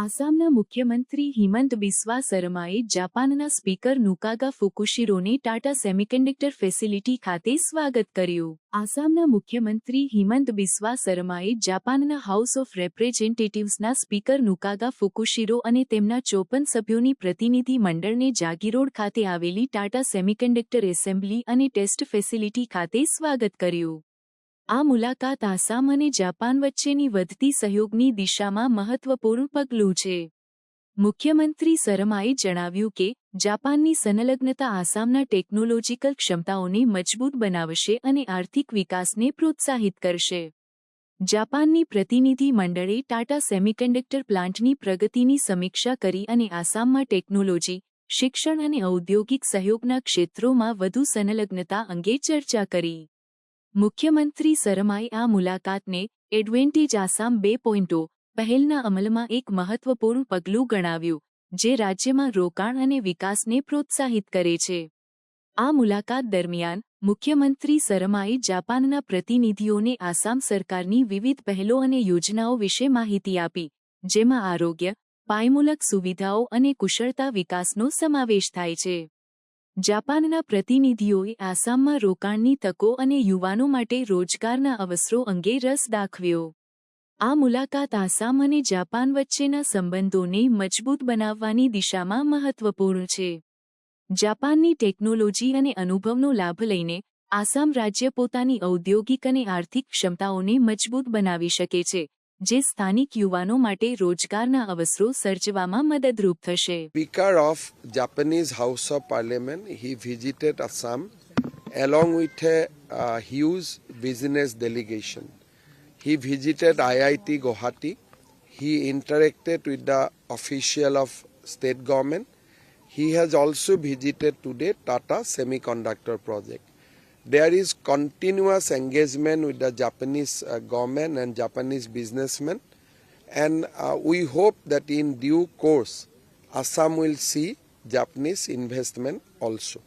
આસામના મુખ્યમંત્રી હિમંત બિસ્વા સરમાએ જાપાનના સ્પીકર નુકાગા ફુકુશીરોને ટાટા સેમિકન્ડક્ટર ફેસિલિટી ખાતે સ્વાગત કર્યું. આસામના મુખ્યમંત્રી હિમંત બિસ્વા સરમાએ જાપાનના હાઉસ ઓફ રેપ્રેઝેન્ટેટિવ્સના સ્પીકર નુકાગા ફુકુશીરો અને તેમના 54 સભ્યોની પ્રતિનિધિ મંડળને જાગીરોડ ખાતે આવેલી ટાટા સેમિકન્ડક્ટર એસેમ્બલી અને ટેસ્ટ ફેસિલિટી ખાતે સ્વાગત કર્યું. આ મુલાકાત આસામ અને જાપાન વચ્ચેની વધતી સહયોગની દિશામાં મહત્વપૂર્ણ પગલું છે. મુખ્યમંત્રી સરમાએ જણાવ્યું કે જાપાનની સંલગ્નતા આસામના ટેકનોલોજીકલ ક્ષમતાઓને મજબૂત બનાવશે અને આર્થિક વિકાસને પ્રોત્સાહિત કરશે. જાપાનની પ્રતિનિધિ મંડળે ટાટા સેમિકન્ડક્ટર પ્લાન્ટની પ્રગતિની સમીક્ષા કરી અને આસામમાં ટેકનોલોજી, શિક્ષણ અને ઔદ્યોગિક સહયોગના ક્ષેત્રોમાં વધુ સંલગ્નતા અંગે ચર્ચા કરી. મુખ્યમંત્રી સરમાએ આ મુલાકાતને એડવેન્ટેજ આસામ 2.0 પહેલના અમલમાં એક મહત્વપૂર્ણ પગલું ગણાવ્યું, જે રાજ્યમાં રોકાણ અને વિકાસને પ્રોત્સાહિત કરે છે. આ મુલાકાત દરમિયાન મુખ્યમંત્રી સરમાએ જાપાનના પ્રતિનિધિઓને આસામ સરકારની વિવિધ પહેલો અને યોજનાઓ વિશે માહિતી આપી, જેમાં આરોગ્ય, પાયમૂલક સુવિધાઓ અને કુશળતા વિકાસનો સમાવેશ થાય છે. જાપાનના પ્રતિનિધિઓએ આસામમાં રોકાણની તકો અને યુવાનો માટે રોજગારના અવસરો અંગે રસ દાખવ્યો. આ મુલાકાત આસામ અને જાપાન વચ્ચેના સંબંધોને મજબૂત બનાવવાની દિશામાં મહત્વપૂર્ણ છે. જાપાનની ટેકનોલોજી અને અનુભવનો લાભ લઈને આસામ રાજ્ય પોતાની ઔદ્યોગિક અને આર્થિક ક્ષમતાઓને મજબૂત બનાવી શકે છે, જે સ્થાનિક યુવાનો માટે રોજગારના અવસરો સર્જવામાં મદદરૂપ થશે. Speaker of Japanese House of Parliament, he visited Assam along with a huge business delegation. He visited IIT Guwahati. He interacted with the official of state government. He has also visited today Tata Semiconductor project. There is continuous engagement with the Japanese government and Japanese businessmen, and we hope that in due course Assam will see Japanese investment also.